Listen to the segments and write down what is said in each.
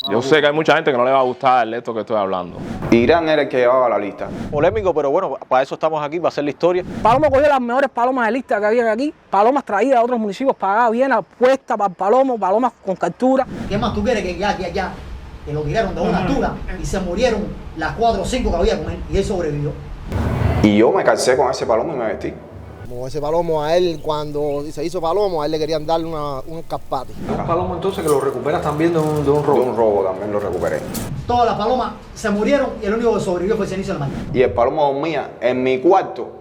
Yo sé que hay mucha gente que no le va a gustar esto que estoy hablando. Irán era el que llevaba la lista. Polémico, pero bueno, para eso estamos aquí, para hacer la historia. Palomo cogió las mejores palomas de lista que había aquí, palomas traídas de otros municipios, pagadas bien, apuestas para el palomo, palomas con captura. ¿Qué más tú quieres que ya, que lo tiraron de una altura y se murieron las 4 o 5 que había con él y él sobrevivió? Y yo me calcé con ese palomo y me vestí. Como ese palomo a él, cuando se hizo palomo, a él le querían darle un capate. Un palomo entonces que lo recuperas también de un robo. De un robo también lo recuperé. Todas las palomas se murieron y el único que sobrevivió fue Cenizo de la Mañana. Y el palomo dormía en mi cuarto,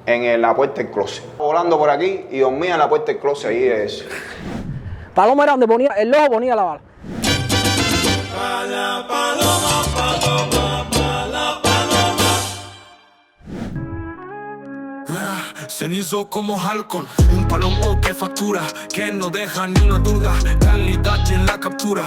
en la puerta del closet. Volando por aquí y dormía en la puerta del closet ahí de eso. Palomo era donde ponía, el ojo ponía la bala. Cenizo como halcón, un palomo que factura, que no deja ni una duda, calidad en la captura.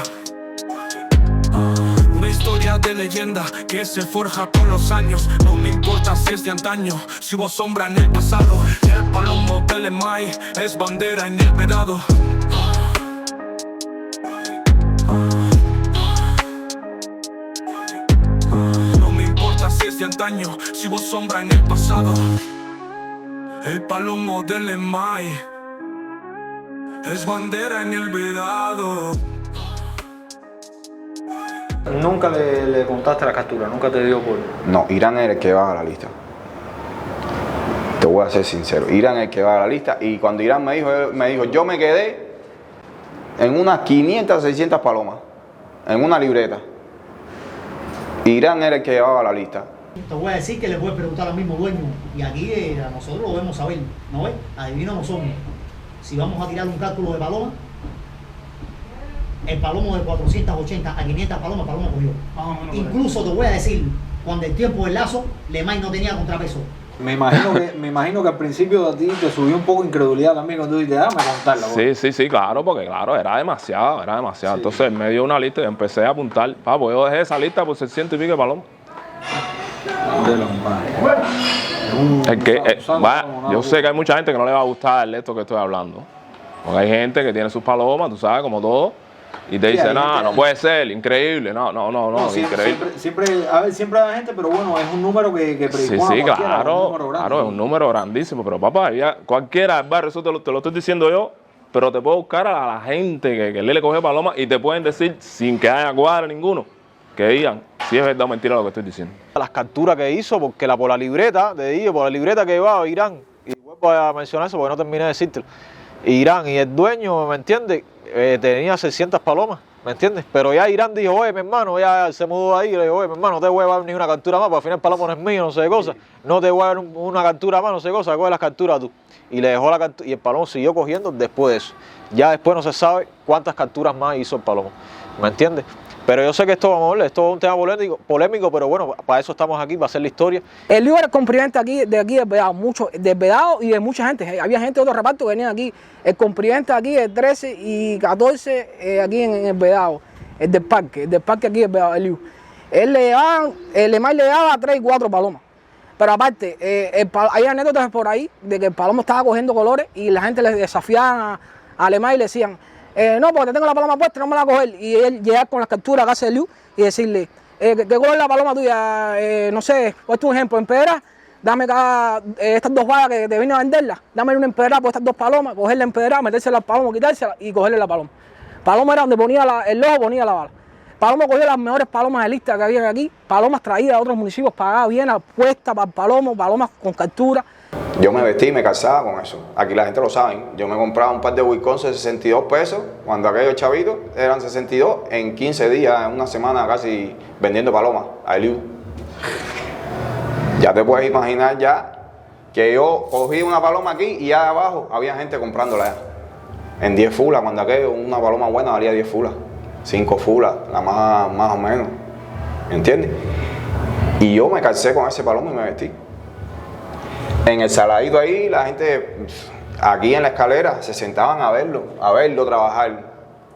Una historia de leyenda que se forja con los años. No me importa si es de antaño, si hubo sombra en el pasado. El palomo del Emay es bandera en el vedado. No me importa si es de antaño, si hubo sombra en el pasado. El palomo del Emay es bandera en el vedado. Nunca le contaste la captura, nunca te dio por... No, Irán era el que va a la lista. Te voy a ser sincero, Irán es el que va a la lista. Y cuando Irán me dijo, yo me quedé en unas 500, 600 palomas, en una libreta. Irán era el que llevaba la lista. Te voy a decir que le puedes preguntar al mismo dueño, y aquí a nosotros lo debemos saber, ¿no ves? Adivinos no somos. Si vamos a tirar un cálculo de paloma, el palomo de 480 a 500 palomas, palomo cogió. Incluso te voy a decir, cuando el tiempo del lazo, Lemay no tenía contrapeso. Me imagino que al principio a ti te subió un poco incredulidad también cuando tú dijiste, dame contarla. Sí, claro, porque claro, era demasiado. Sí. Entonces me dio una lista y empecé a apuntar. Papo, yo dejé esa lista por 600 y pico de palomas. De los más. Yo sé que hay mucha gente que no le va a gustar esto que estoy hablando. Porque hay gente que tiene sus palomas, tú sabes, como todo, y te dice, no puede ser, increíble, no, increíble. Siempre hay gente, pero bueno, es un número que Sí, claro, es un número grandísimo, pero papá, cualquiera del barrio, eso te lo estoy diciendo yo, pero te puedo buscar a la gente que le coge paloma y te pueden decir, sin que haya cuadro ninguno, que digan si es verdad o mentira lo que estoy diciendo. Las capturas que hizo, porque por la libreta que llevaba Irán, y vuelvo a mencionar eso porque no terminé de decírtelo, Irán y el dueño, ¿me entiendes? Tenía 600 palomas, ¿me entiendes? Pero ya Irán dijo, oye, mi hermano, ya se mudó ahí, y le dijo, oye, mi hermano, no te voy a dar ni una captura más, porque al final el palomo no es mío, no sé qué cosa, no te voy a dar una captura más, no sé qué cosa, coge las capturas tú. Y le dejó la captura, y el palomo siguió cogiendo después de eso. Ya después no se sabe cuántas capturas más hizo el palomo, ¿me entiendes? Pero yo sé que esto es un tema polémico, pero bueno, para eso estamos aquí, para hacer la historia. El lío era el comprimente de aquí del Vedado, del Vedado y de mucha gente. Había gente de otro reparto que venían aquí. El comprimente aquí, el 13 y 14 aquí en el Vedado, el del parque aquí del Vedado, el lío. El Lemay le llevaba 3 y 4 palomas. Pero aparte, hay anécdotas por ahí de que el palomo estaba cogiendo colores y la gente le desafiaban a Lemay y le decían, no, porque te tengo la paloma puesta, no me la voy a coger. Y él llegar con las capturas a casa de Liu y decirle, ¿qué color es la paloma tuya? No sé, puesto un ejemplo, en pedra, dame estas 2 vallas que te vine a venderlas, dame una empedra por estas 2 palomas, cogerla en pedra, metérsela al palomo, quitársela y cogerle la paloma. Paloma era donde ponía el ojo, ponía la bala. Palomo cogió las mejores palomas de lista que había aquí, palomas traídas de otros municipios, pagadas bien, apuestas para el palomo, palomas con captura. Yo me vestí y me calzaba con eso. Aquí la gente lo sabe. Yo me compraba un par de Wisconsin de 62 pesos, cuando aquellos chavitos eran 62, en 15 días, en una semana casi vendiendo palomas a Eliu. Ya te puedes imaginar ya que yo cogí una paloma aquí y ya abajo había gente comprándola ya. En 10 fulas, cuando aquello, una paloma buena valía 10 fulas, 5 fulas, la más o menos. ¿Me entiendes? Y yo me calcé con ese palomo y me vestí. En el saladito ahí, la gente aquí en la escalera se sentaban a verlo trabajar,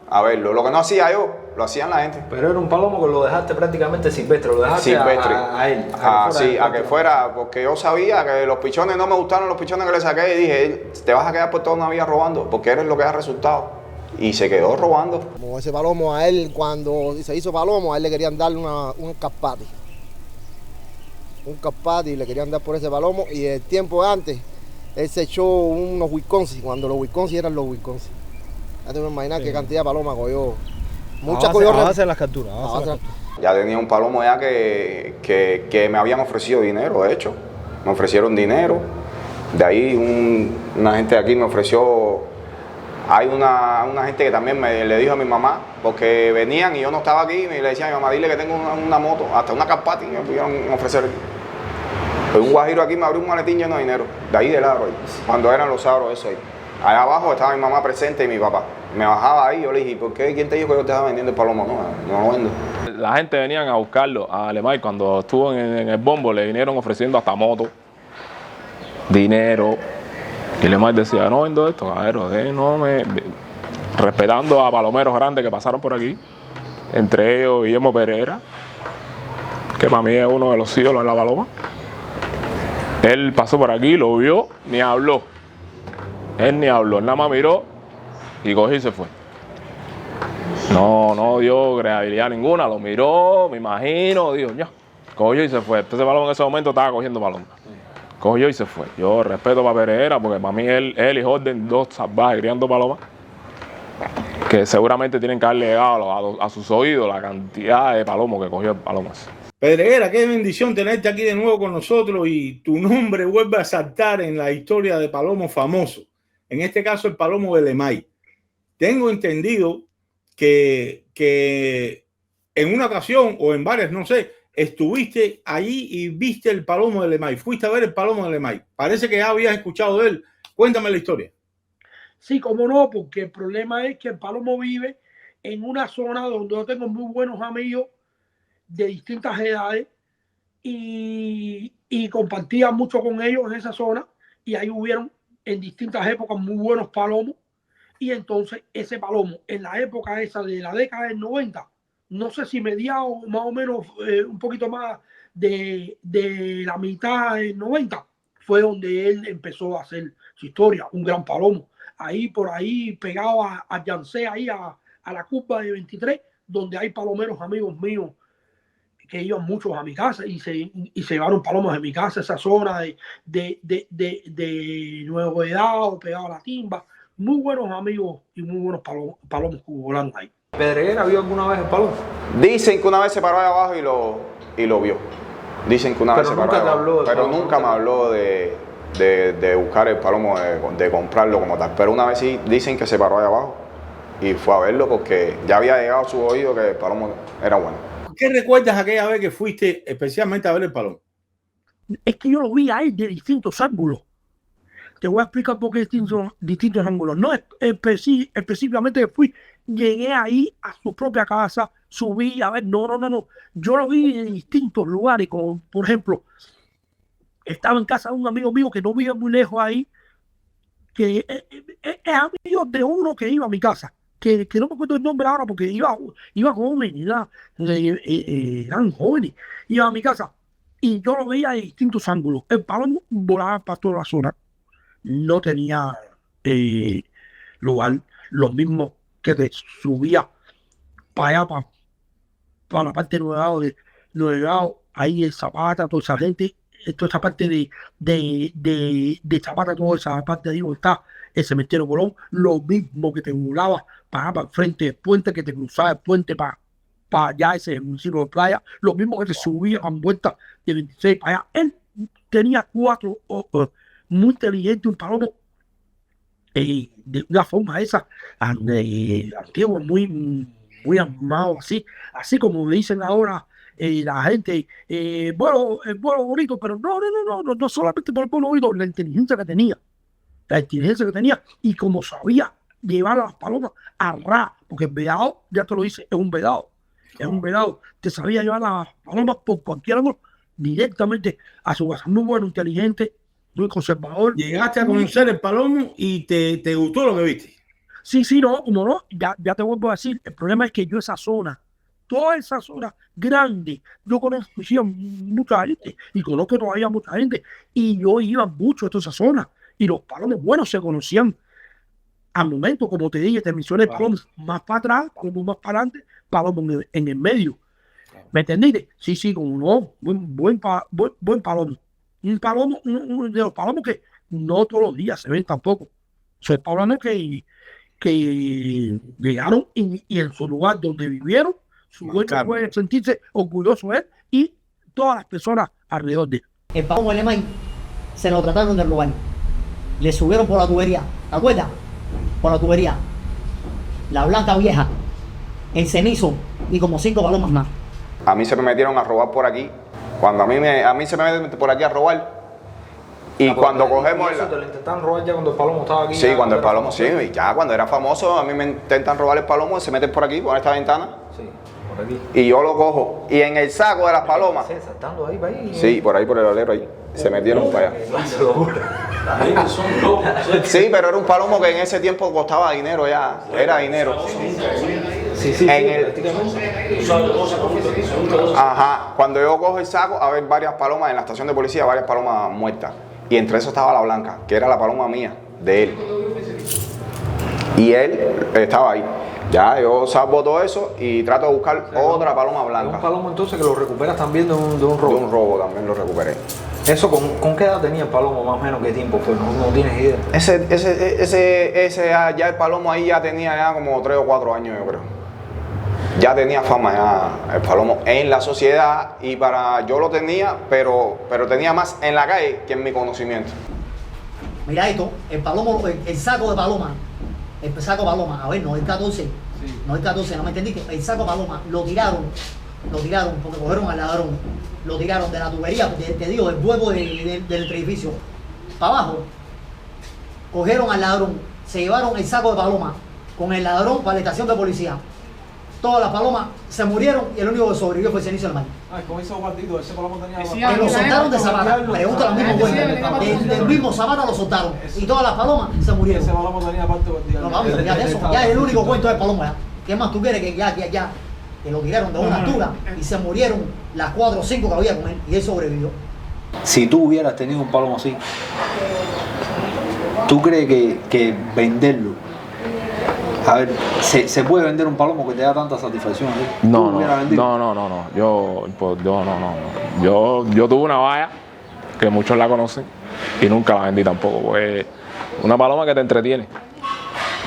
a verlo. Lo que no hacía yo, lo hacían la gente. Pero era un palomo que lo dejaste prácticamente silvestre, lo dejaste silvestre. A él. A que fuera, porque yo sabía que los pichones no me gustaron los pichones que le saqué y dije, te vas a quedar por toda una vida robando, porque eres lo que da resultado. y se quedó robando. Como ese palomo a él, cuando se hizo palomo, a él le querían dar un capati. Un capati le querían dar por ese palomo, y el tiempo antes, él se echó unos Wisconsin, cuando los Wisconsin eran los Wisconsin. Ya te puedes imaginar qué cantidad de paloma cogió. Muchas cogió. A base de las capturas. Ya tenía un palomo ya que me habían ofrecido dinero, de hecho. Me ofrecieron dinero. De ahí una gente de aquí me ofreció. Hay una gente que también le dijo a mi mamá, porque venían y yo no estaba aquí, y le decía a mi mamá, dile que tengo una moto, hasta una Capati me pudieron ofrecer. Pues un guajiro aquí me abrió un maletín lleno de dinero, de ahí del aro, cuando eran los aros eso ahí. Allá abajo estaba mi mamá presente y mi papá. Me bajaba ahí, yo le dije, ¿por qué? ¿Quién te dijo que yo te estaba vendiendo el palomo? No lo vendo. La gente venían a buscarlo a Lemay cuando estuvo en el bombo, le vinieron ofreciendo hasta moto, dinero. Y Lemay decía, no vendo esto, caballero, respetando a palomeros grandes que pasaron por aquí, entre ellos Guillermo Pereira, que para mí es uno de los ídolos en la paloma. Él pasó por aquí, lo vio, ni habló. Él ni habló, nada más miró y cogió y se fue. No dio credibilidad ninguna, lo miró, me imagino, dijo, ya, cogió y se fue. Entonces Paloma en ese momento estaba cogiendo paloma. Cogió y se fue. Yo respeto para Pereira porque para mí él y Jordan, dos salvajes criando palomas, que seguramente tienen que haber llegado a sus oídos la cantidad de palomos que cogió palomas. Pedreguera, qué bendición tenerte aquí de nuevo con nosotros y tu nombre vuelve a saltar en la historia de palomos famosos. En este caso, el palomo de Lemay. Tengo entendido que en una ocasión o en varias, no sé, estuviste allí y viste el palomo de Lemay. Fuiste a ver el palomo de Lemay. Parece que ya habías escuchado de él. Cuéntame la historia. Sí, cómo no, porque el problema es que el palomo vive en una zona donde yo tengo muy buenos amigos de distintas edades y compartía mucho con ellos en esa zona, y ahí hubieron en distintas épocas muy buenos palomos. Y entonces ese palomo en la época esa de la década del 90, no sé si mediados más o menos un poquito más de la mitad del 90, fue donde él empezó a hacer su historia, un gran palomo. Ahí por ahí pegado a Yancé, ahí a la curva de 23, donde hay palomeros amigos míos que iban muchos a mi casa y se llevaron palomos de mi casa, esa zona de Nuevo Vedado, pegado a la timba. Muy buenos amigos y muy buenos palomos que volaron ahí. ¿Pedreguera vio alguna vez el palomo? Dicen que una vez se paró ahí abajo y lo vio. Dicen que una vez se paró ahí abajo, pero nunca me habló de buscar el palomo, de comprarlo como tal. Pero una vez sí dicen que se paró ahí abajo y fue a verlo porque ya había llegado a su oído que el palomo era bueno. ¿Qué recuerdas aquella vez que fuiste especialmente a ver el palomo? Es que yo lo vi a él de distintos ángulos. Te voy a explicar por qué distintos ángulos. No específicamente fui, llegué ahí a su propia casa, subí a ver, no. Yo lo vi en distintos lugares, como por ejemplo, estaba en casa de un amigo mío que no vive muy lejos ahí, que es amigo de uno que iba a mi casa, que no me acuerdo el nombre ahora porque iba joven, eran jóvenes, iba a mi casa y yo lo veía de distintos ángulos. El palomo volaba para toda la zona, no tenía lugar, lo mismo que te subía para allá, para la parte de Nuevo, ahí en Zapata, toda esa gente, toda esa parte de Zapata, toda esa parte de ahí donde está el cementerio Colón, lo mismo que te volaba para el frente del puente, que te cruzaba el puente para allá, ese municipio de Playa, lo mismo que te subía a vuelta de 26 para allá. Él tenía cuatro muy inteligente, un palomo de una forma esa antigua, muy armado, así como me dicen ahora la gente, vuelo bonito, pero no solamente por el vuelo bonito, la inteligencia que tenía y como sabía llevar a las palomas a ras, porque el vedado, ya te lo dice, es un vedado, te sabía llevar a las palomas por cualquier ángulo directamente a su casa. Muy bueno, inteligente, muy conservador. Llegaste a conocer el palomo y te gustó lo que viste. Sí, no, como no, ya te vuelvo a decir, el problema es que yo toda esa zona grande, yo conocía mucha gente y conozco todavía mucha gente y yo iba mucho a toda esa zona y los palomos buenos se conocían al momento, como te dije, te mencioné palomos más para atrás, palomos más para adelante, palomos en el medio. ¿Me entendiste? Sí, sí, como no, buen palomo. Un palomo, uno de los palomos que no todos los días se ven tampoco. Son palomos que llegaron y en su lugar donde vivieron, su dueño puede sentirse orgulloso de él y todas las personas alrededor de él. El palomo de Lemay se lo trataron de robar. Le subieron por la tubería, ¿te acuerdas? Por la tubería. La blanca vieja, el cenizo y como 5 palomas más. A mí se me metieron a robar por aquí. Cuando a mí se me meten por aquí a robar. Y cuando cogemos ¿Te lo intentaron robar ya cuando el palomo estaba aquí? Sí, cuando el palomo, sí, y ya cuando era famoso, a mí me intentan robar el palomo, se meten por aquí, por esta ventana. Sí, por aquí. Y yo lo cojo. Y en el saco de las palomas. Sí, saltando ahí para ahí. Sí, por ahí, por el alero ahí. Se metieron para allá. Sí, pero era un palomo que en ese tiempo costaba dinero ya. Era dinero. Sí, Ajá. Cuando yo cojo el saco, a ver varias palomas en la estación de policía, varias palomas muertas. Y entre eso estaba la blanca, que era la paloma mía, de él. Y él estaba ahí. Ya, yo salvo todo eso y trato de buscar otra paloma blanca. Un palomo entonces que lo recuperas también de un robo. De un robo también lo recuperé. ¿Eso con qué edad tenía el palomo más o menos? ¿Qué tiempo fue? No tienes idea. Ya el palomo ahí ya tenía ya como 3 o 4 años, yo creo. Ya tenía fama ya el palomo en la sociedad y yo lo tenía, pero tenía más en la calle que en mi conocimiento. Mira esto, el palomo, el saco de paloma, el saco de paloma, a ver, no el 14, no el 14, no me entendiste, el saco de paloma lo tiraron porque cogieron al ladrón, lo tiraron de la tubería, te digo, del huevo del edificio, para abajo, cogieron al ladrón, se llevaron el saco de paloma con el ladrón para la estación de policía. Todas las palomas se murieron y el único que sobrevivió fue el cenizo del mar. Ay, con ese partido, ese palomo tenía... Que lo soltaron de Zapata, pregúntale al mismo dueño. Del mismo Zapata lo soltaron y todas las palomas se murieron. Ese palomo tenía parte partida. No, vamos, ya de eso, ya es el único cuento del palomo ya. ¿Qué más tú quieres que ya que lo tiraron de una altura y se murieron las 4 o 5 que había con él y él sobrevivió? Si tú hubieras tenido un palomo así, ¿tú crees que venderlo? A ver, ¿se puede vender un palomo que te da tanta satisfacción? No. Yo tuve una valla que muchos la conocen y nunca la vendí tampoco. Pues una paloma que te entretiene.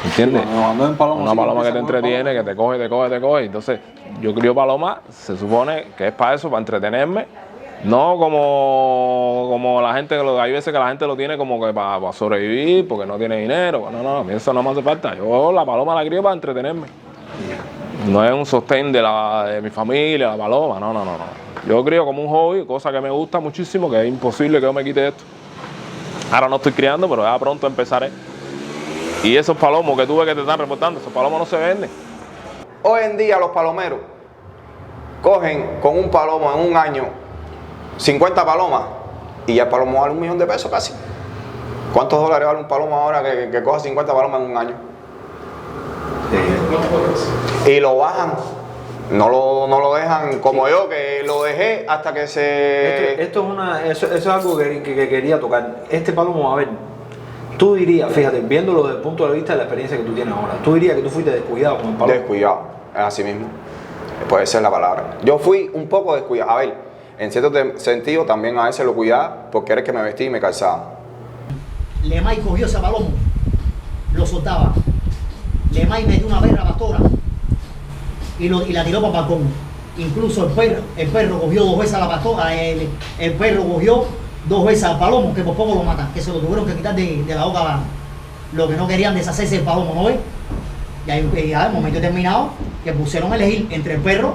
¿Entiendes? Una paloma que te entretiene, que te coge. Entonces, yo crío paloma, se supone que es para eso, para entretenerme. No como la gente, hay veces que la gente lo tiene como que para sobrevivir, porque no tiene dinero. No, a mí eso no me hace falta. Yo la paloma la crío para entretenerme. No es un sostén de mi familia, la paloma, no. Yo crío como un hobby, cosa que me gusta muchísimo, que es imposible que yo me quite esto. Ahora no estoy criando, pero ya pronto empezaré. Y esos palomos que tuve que te están reportando, esos palomos no se venden. Hoy en día los palomeros cogen con un palomo en un año 50 palomas y ya el palomo vale $1 millón casi. ¿Cuántos dólares vale un palomo ahora que coja 50 palomas en un año? Y lo bajan, no lo dejan como yo, que lo dejé hasta que se... Eso es algo que quería tocar. Este palomo, a ver, tú dirías, fíjate, viéndolo desde el punto de vista de la experiencia que tú tienes ahora, tú dirías que tú fuiste descuidado con el palomo. Descuidado, así mismo, puede ser la palabra. Yo fui un poco descuidado, a ver, en cierto sentido también a veces lo cuidaba porque era el que me vestía y me calzaba. Lemay cogió ese palomo, lo soltaba. Lemay metió una perra pastora y la tiró para el balcón. Incluso el perro cogió 2 veces a la pastora, el perro cogió 2 veces al palomo, que por poco lo matan, que se lo tuvieron que quitar de la boca. Lo que no querían deshacerse del palomo, ¿no ves? Y ahí, ya el momento determinado, que pusieron a elegir entre el perro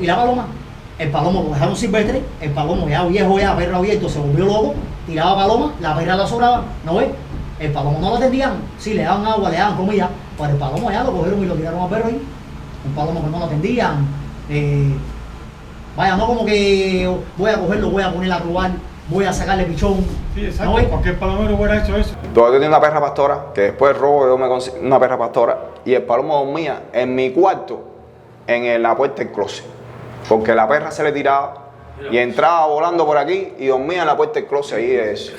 y la paloma. El palomo lo dejaron silvestre, el palomo ya viejo, ya perro abierto, se volvió loco, tiraba paloma, la perra la sobraba, ¿no ves? El palomo no lo atendían, sí, le daban agua, le daban comida, pero el palomo ya lo cogieron y lo tiraron al perro ahí. Un palomo que no lo atendían. Vaya, no como que voy a cogerlo, voy a ponerla a robar, voy a sacarle pichón. Sí, exacto, ¿no? porque el palomero hubiera hecho eso. Yo tenía una perra pastora, que después robo yo me conseguí una perra pastora, y el palomo dormía en mi cuarto, en la puerta del closet. Porque la perra se le tiraba y entraba volando por aquí y dormía en la puerta del closet ahí de eso.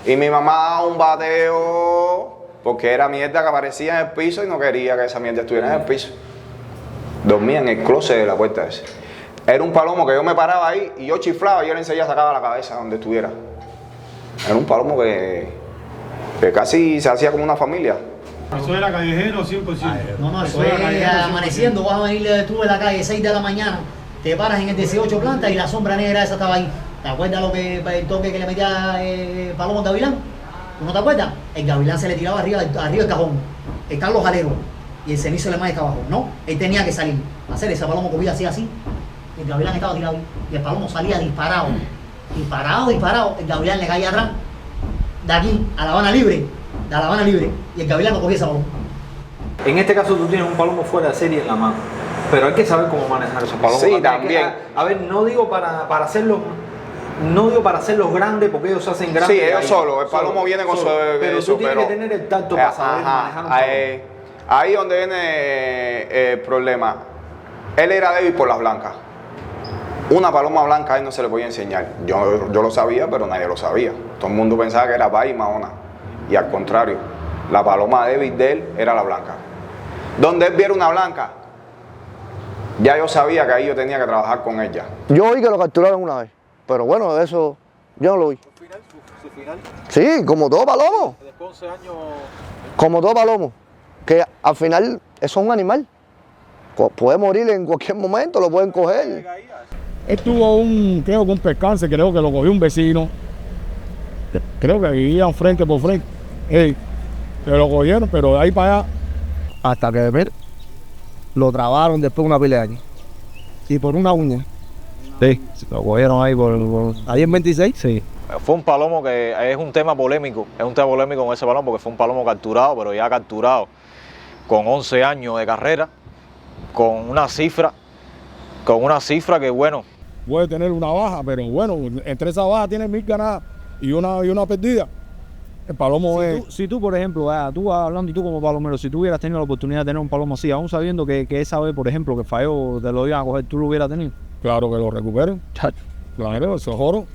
Y mi mamá daba un bateo porque era mierda que aparecía en el piso y no quería que esa mierda estuviera en el piso. Dormía en el closet de la puerta ese. Era un palomo que yo me paraba ahí y yo chiflaba y él enseguida sacaba la cabeza donde estuviera. Era un palomo que casi se hacía como una familia. Eso era callejero 100%. No, eso es amaneciendo, vas a venir tú de la calle 6 de la mañana, te paras en el 18 planta y la sombra negra esa estaba ahí. ¿Te acuerdas el toque que le metía Palomo al Gavilán? ¿Tú no te acuerdas? El Gavilán se le tiraba arriba del cajón. Están los aleros y el cenizo de la madre está abajo. No, él tenía que salir. Hacer ese Palomo cogía así. El Gavilán estaba tirado y el Palomo salía disparado. Disparado. El Gavilán le caía atrás. De aquí a La Habana Libre. De La Habana Libre. Y el Gavilán no cogía ese Palomo. En este caso tú tienes un palomo fuera de serie en la mano, pero hay que saber cómo manejar esos palomos. Sí, también. A ver, no digo para hacerlos, no digo para hacerlos grandes porque ellos se hacen grandes. Sí, ellos solos. El palomo viene con su... Pero tú tienes que tener el tacto para saber manejar un palomo. Ahí donde viene el problema. Él era débil por las blancas. Una paloma blanca a él no se le podía enseñar. Yo lo sabía, pero nadie lo sabía. Todo el mundo pensaba que era Bay y Mahona. Y al contrario, la paloma débil de él era la blanca. Donde él viera una blanca, ya yo sabía que ahí yo tenía que trabajar con ella. Yo oí que lo capturaron una vez, pero bueno, de eso yo no lo vi. ¿Su final? Sí, como todo palomo. Después de 11 años... Como todo palomo. Que al final eso es un animal. Puede morir en cualquier momento, lo pueden coger. Él tuvo creo que un percance, creo que lo cogió un vecino. Creo que vivían frente por frente. Se lo cogieron, pero de ahí para allá. Hasta que ver, lo trabaron después de una pila de años. Y por una uña. Sí, lo cogieron ahí Ahí en 26, sí. Fue un palomo que es un tema polémico. Es un tema polémico con ese palomo porque fue un palomo capturado, pero ya capturado con 11 años de carrera, con una cifra que bueno. Puede tener una baja, pero bueno, entre esa baja tiene 1000 ganadas y una perdida. El palomo si tú, por ejemplo, tú hablando y tú como palomero, si tú hubieras tenido la oportunidad de tener un palomo así, aún sabiendo que esa vez, por ejemplo, que falló, te lo iban a coger, ¿tú lo hubieras tenido? Claro que lo recuperen. Claro, eso es oro.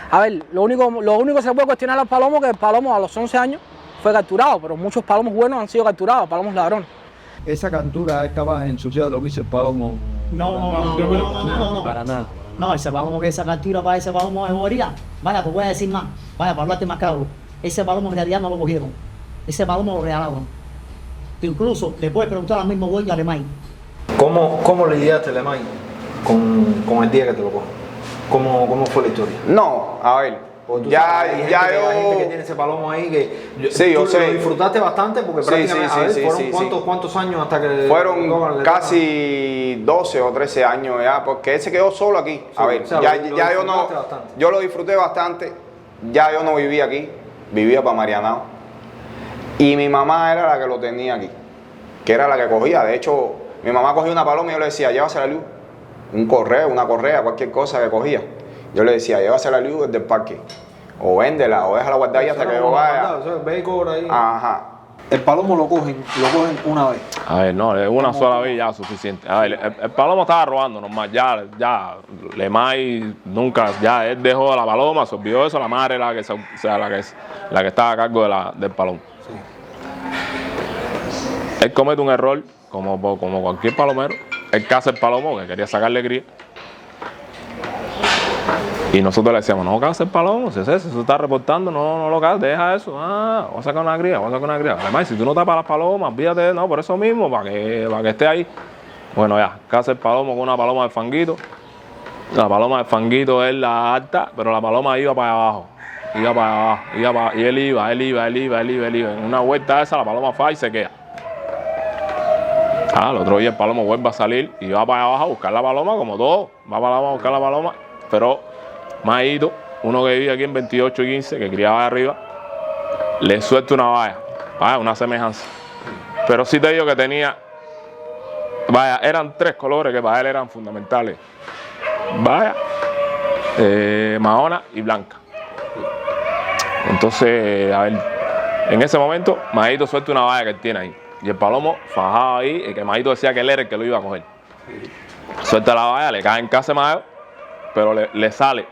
A ver, lo único que se puede cuestionar al palomo es que el palomo a los 11 años fue capturado, pero muchos palomos buenos han sido capturados, palomos ladrones. ¿Esa captura es capaz de ensuciar lo que hizo el palomo? No. Para nada. No, ese palomo que esa captura para ese palomo es bobería. Vaya, pues voy a decir más. Vaya, para hablarte más claro. Ese palomo en realidad no lo cogieron. Ese palomo lo regalaron. Incluso le puedes preguntar al mismo dueño a Lemay. ¿Cómo lidiaste, Lemay, con el día que te lo cojo? ¿Cómo fue la historia? No, a ver. Hay gente que tiene ese palomo ahí que sí, yo sé. Lo disfrutaste bastante porque prácticamente fueron ¿cuántos años hasta que fueron casi 12 o 13 años ya, porque él se quedó solo aquí. Sí, a ver, yo lo disfruté bastante. Ya yo no vivía aquí, vivía para Marianao. Y mi mamá era la que lo tenía aquí, que era la que cogía. De hecho, mi mamá cogía una paloma y yo le decía, llévasela a Liu. Un correo, una correa, cualquier cosa que cogía. Yo le decía, llévasela a Liu desde el parque. O véndela, o déjala guardar ahí hasta que yo vaya. Ve y cobra ahí. Ajá. El palomo lo cogen una vez. A ver, no, una sola vez ya es suficiente. A ver, el palomo estaba robando normal, ya, Lemay nunca, ya él dejó a la paloma, se olvidó eso, la madre la que estaba a cargo del palomo. Sí. Él comete un error, como cualquier palomero, él caza el palomo, que quería sacarle cría. Y nosotros le decíamos, no cases el palomo, si eso está reportando, no lo cases, deja eso. Vamos a sacar una cría, Además, si tú no tapas las palomas, olvídate, no, por eso mismo, para que esté ahí. Bueno, ya, casa el palomo con una paloma de fanguito. La paloma de fanguito es la alta, pero la paloma iba para abajo. Y él iba. En una vuelta esa, la paloma falla y se queda. El otro día el palomo vuelve a salir y va para abajo a buscar la paloma, como todo. Va para abajo a buscar la paloma, pero Maíto, uno que vive aquí en 28 y 15, que criaba de arriba, le suelta una valla, una semejanza. Pero sí te digo que tenía, eran 3 colores que para él eran fundamentales. Vaya, mahona y blanca. Entonces, a ver, en ese momento, Maíto suelta una valla que él tiene ahí. Y el palomo fajado ahí, y que Maíto decía que él era el que lo iba a coger. Suelta la valla, le cae en casa de Mayo, pero le sale.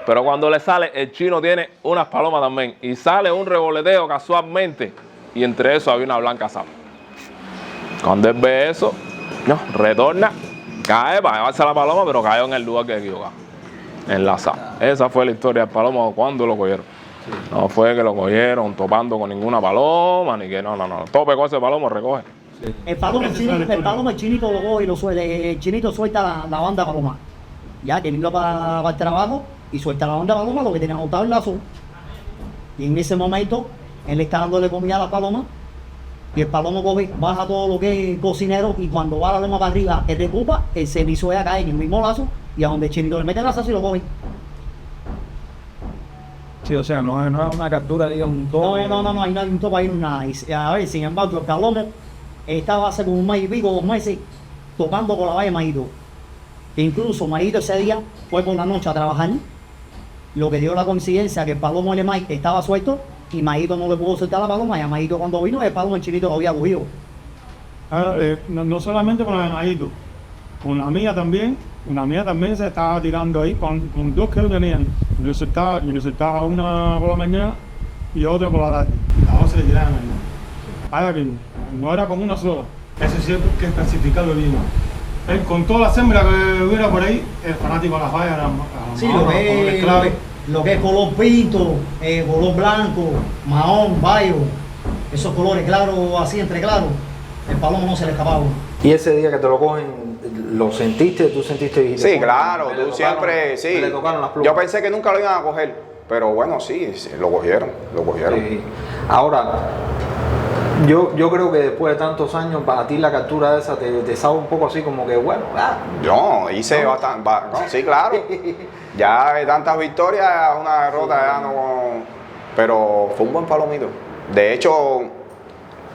Pero cuando le sale, el chino tiene unas palomas también. Y sale un revoleteo casualmente y entre eso había una blanca zapa. Cuando él ve eso, no, retorna, cae para llevarse a la paloma, pero cayó en el lugar que equivocado, en la zapa. Esa fue la historia del palomo cuando lo cogieron. No fue que lo cogieron topando con ninguna paloma, ni que no. Tope con ese palomo, recoge. El palomo, el chinito lo coge y lo suelta. El chinito suelta la banda paloma. Ya, que vino para el trabajo y suelta la banda paloma, lo que tenía montado el lazo. Y en ese momento, él está dándole comida a la paloma. Y el palomo coge, baja todo lo que es cocinero. Y cuando va la loma para arriba, él recupa, él se hizo a caer en el mismo lazo. Y a donde el chinito le mete el lazo y lo coge. Sí, o sea, no es una captura, digamos, un topo. No, ahí no hay un topo, ahí no hay nada. A ver, sin embargo, el palomo estaba hace como un mes y pico, 2 meses, topando con la valla de Mayito. Incluso Mayito ese día fue por la noche a trabajar, lo que dio la coincidencia que el palomo de Mike estaba suelto y Mayito no le pudo soltar la paloma, y a Mayito cuando vino, el palomo el chinito lo había cogido. No solamente con la de Mayito, con la mía también se estaba tirando ahí con 2 que lo tenían. Yo soltaba una por la mañana y otra por la tarde. Las 2 se le tiraban ahí. Ahora que no era con una sola. Eso sí hay que especificarlo bien. Con todas las hembras que hubiera por ahí, el fanático de las vallas era sí, lo que es color pinto, color blanco, mahón, bayo, esos colores claros, así entre claros, el palomo no se le escapaba. Y ese día que te lo cogen, ¿lo sentiste? ¿Tú sentiste? Sí, claro, tú siempre, sí. Le tocaron las plumas. Yo pensé que nunca lo iban a coger, pero bueno, sí, lo cogieron. Sí. Ahora, yo creo que después de tantos años, para ti la captura esa te sabe un poco así como que, bueno, Yo hice bastante, sí, claro. Ya de tantas victorias, una derrota ya no. Pero fue un buen palomito. De hecho,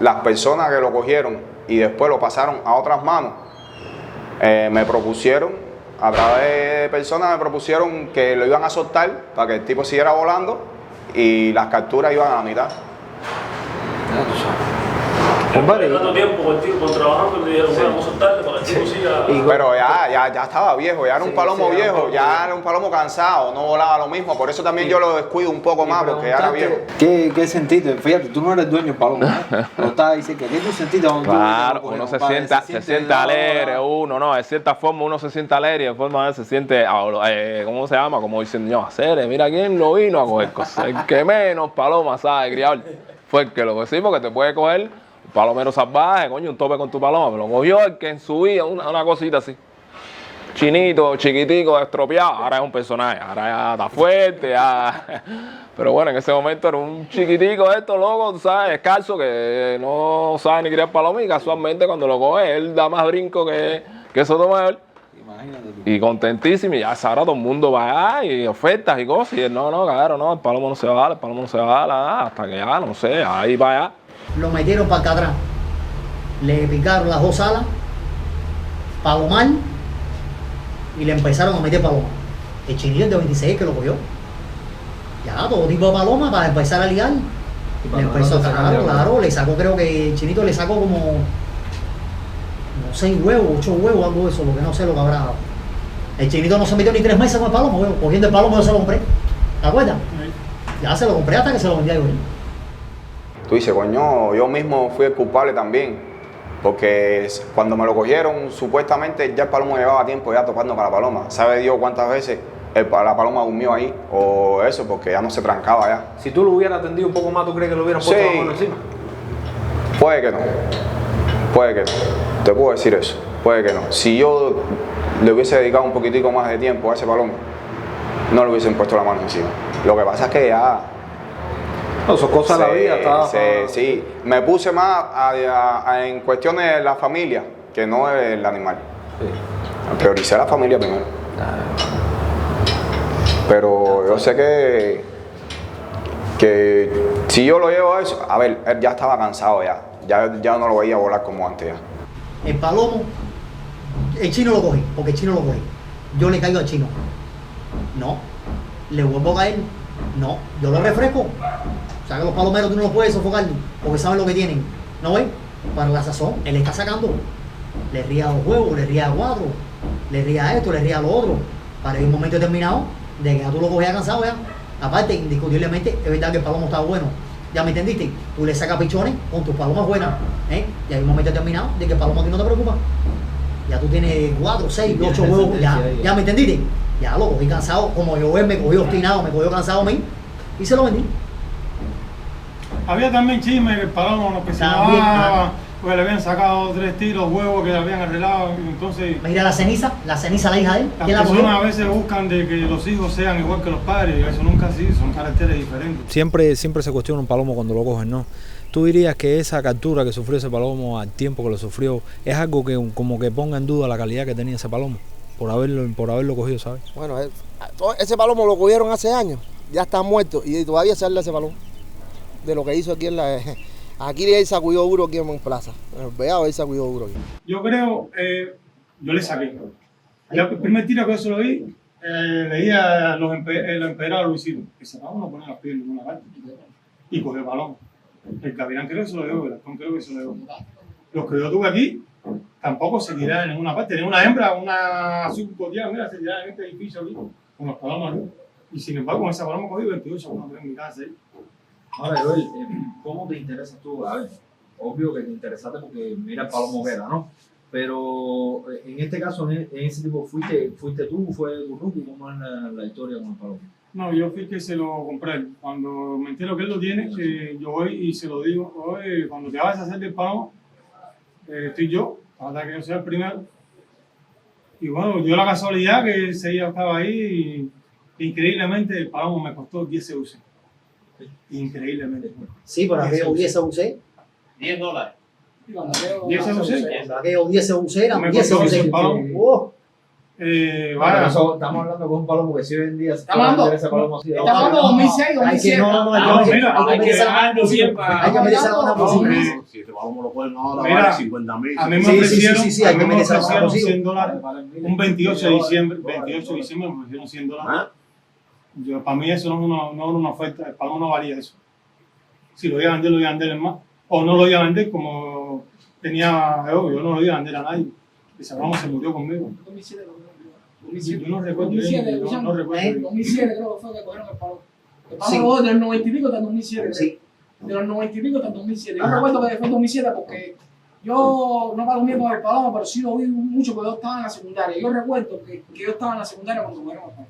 las personas que lo cogieron y después lo pasaron a otras manos, me propusieron, a través de personas me propusieron que lo iban a soltar para que el tipo siguiera volando y las capturas iban a la mitad. ¿Cuánto tiempo con trabajando y le dijeron, bueno, vamos a soltarle para que el tipo siga? Pero ya estaba viejo, ya era un palomo viejo, ya era un palomo cansado, no volaba lo mismo, por eso también yo lo descuido un poco más, porque ya era viejo. ¿Qué sentiste? Fíjate, tú no eres dueño del palomo, lo estás diciendo, ¿qué tú sentiste? Claro, uno se siente alegre, de cierta forma uno se siente alegre, de forma se siente, ¿cómo se llama? Como dicen, no, hacer, mira quién lo vino a coger cosas, el que menos paloma sabe criar, fue el que lo decimos que te puede coger. Palomero salvaje, coño, un tope con tu paloma. Me lo cogió el que en su vida, una cosita así. Chinito, chiquitico, estropeado. Ahora es un personaje, ahora ya está fuerte, ya. Pero bueno, en ese momento era un chiquitico esto, loco, tú sabes, descalzo, que no sabe ni criar paloma y casualmente cuando lo coge, él da más brinco que Sotomayor. Y contentísimo, y ya ahora todo el mundo va allá y ofertas y cosas. Y él, no, el palomo no se va a dar, hasta que ya, no sé, ahí va allá. Lo metieron para acá atrás, le picaron las 2 alas, palomar, y le empezaron a meter paloma. El chinillo de 26 que lo cogió. Ya, todo tipo de paloma para empezar a liar. Le empezó a sacar, claro, le sacó, creo que el chinito le sacó como 6 huevos, 8 huevos, algo de eso, lo que no sé lo que habrá dado. El chinito no se metió ni 3 meses con el palomo, huevo. Cogiendo el palomo yo se lo compré. ¿Te acuerdas? Ya se lo compré hasta que se lo vendía yo. Tú dices, coño, yo mismo fui el culpable también, porque cuando me lo cogieron, supuestamente ya el palomo llevaba tiempo ya topando con la paloma. ¿Sabe Dios cuántas veces la paloma durmió ahí o eso? Porque ya no se trancaba ya. Si tú lo hubieras atendido un poco más, ¿tú crees que lo hubieran puesto la mano encima? Puede que no. Te puedo decir eso. Puede que no. Si yo le hubiese dedicado un poquitico más de tiempo a ese palomo, no le hubiesen puesto la mano encima. Lo que pasa es que ya... No, son cosas de la vida. Sí, me puse más en cuestiones de la familia que no del animal. Sí. Prioricé a la familia primero. Pero yo sé que si yo lo llevo a eso, a ver, él ya estaba cansado ya no lo veía volar como antes ya. El palomo, el chino lo cogí, porque el chino lo cogí. Yo le caigo al chino. No. Le vuelvo a caer. No. Yo lo refresco. O sea que los palomeros tú no los puedes sofocar porque saben lo que tienen. ¿No ves? Para la sazón, él está sacando. Le ría 2 huevos, le ría 4, le ría esto, le ría lo otro. Para un momento determinado, de que ya tú lo cogías cansado ya. Aparte, indiscutiblemente, es verdad que el palomo estaba bueno. ¿Ya me entendiste? Tú le sacas pichones con tus palomas buenas, ¿eh? Y hay un momento determinado de que el palomo a ti no te preocupa. Ya tú tienes 4, 6, 8 huevos, ya me entendiste. Ya lo cogí cansado, como yo me cogí obstinado, me cogió cansado a mí y se lo vendí. Había también chisme que el palomo que se llamaba, pues le habían sacado 3 tiros, huevos que le habían arreglado, entonces... Mira la ceniza la hija de él. Las personas a veces buscan de que los hijos sean igual que los padres, y eso nunca así, son caracteres diferentes. Siempre se cuestiona un palomo cuando lo cogen, ¿no? ¿Tú dirías que esa captura que sufrió ese palomo al tiempo que lo sufrió es algo que como que ponga en duda la calidad que tenía ese palomo por haberlo cogido, ¿sabes? Bueno, ese palomo lo cogieron hace años, ya está muerto y todavía se habla de ese palomo. De lo que hizo aquí aquí él sacudió duro aquí en Plaza. En el Vedado él sacudió duro aquí. Yo creo, yo le saqué. El primer tiro que yo se lo di, leía los emperados Luisito. Ese palomo no pone las pies en ninguna parte. Y cogió el balón. El capitán creo que se lo dio, el Ascón creo que se lo dio. Los que yo tuve aquí tampoco se tiraban en ninguna parte. Tenía una hembra, una subcotiana, mira, se tiraban en este edificio aquí, con los palomos arriba. Y sin embargo, con esa paloma cogí 28 cuando tengo en mi casa ahí. Ahora, Joel, ¿cómo te interesas tú? A ver, obvio que te interesaste porque mira el palomo Vera, ¿no? Pero en este caso, en ese tipo, ¿fuiste tú? ¿Fue tu rookie? ¿Cómo es la historia con el palomo? No, yo fui que se lo compré. Cuando me entero que él lo tiene, yo voy y se lo digo, oye, cuando te vas a hacer el palomo, estoy yo, hasta que yo sea el primero. Y bueno, dio la casualidad que ese día estaba ahí y increíblemente el palomo me costó 10 CUC. Increíblemente. Sí, pero aquello 10 CUC. $10. 10 CUC. Aquello 10 CUC eran Me 10 costó eso el CUC. palomo. Vaya. Estamos hablando con un palomo que si hoy en día se Estamos hablando de 2006, 2007. Hay que meterse a una posible. Si este palomo lo pueden ahora, Mira, vale 50,000. A mí me ofrecieron, hay que meterse a una posible. $100, un 28 de diciembre me ofrecieron $100. Para mí eso no era una oferta, el palomo no valía eso. Si lo iba a vender, lo iba a vender en más. O no lo iba a vender como tenía, yo no lo iba a vender a nadie. Ese palomo se murió conmigo. 2007, Yo no recuerdo. 2007 creo que fue que cogieron el palomo. El palomo de los 90 y pico hasta el 2007. Sí. De los 90 y pico hasta el 2007. Yo recuerdo que fue en 2007 porque yo no palomé con el palomo, pero sí lo vi mucho porque yo estaba en la secundaria. Yo recuerdo que yo estaba en la secundaria cuando cogieron el palomo.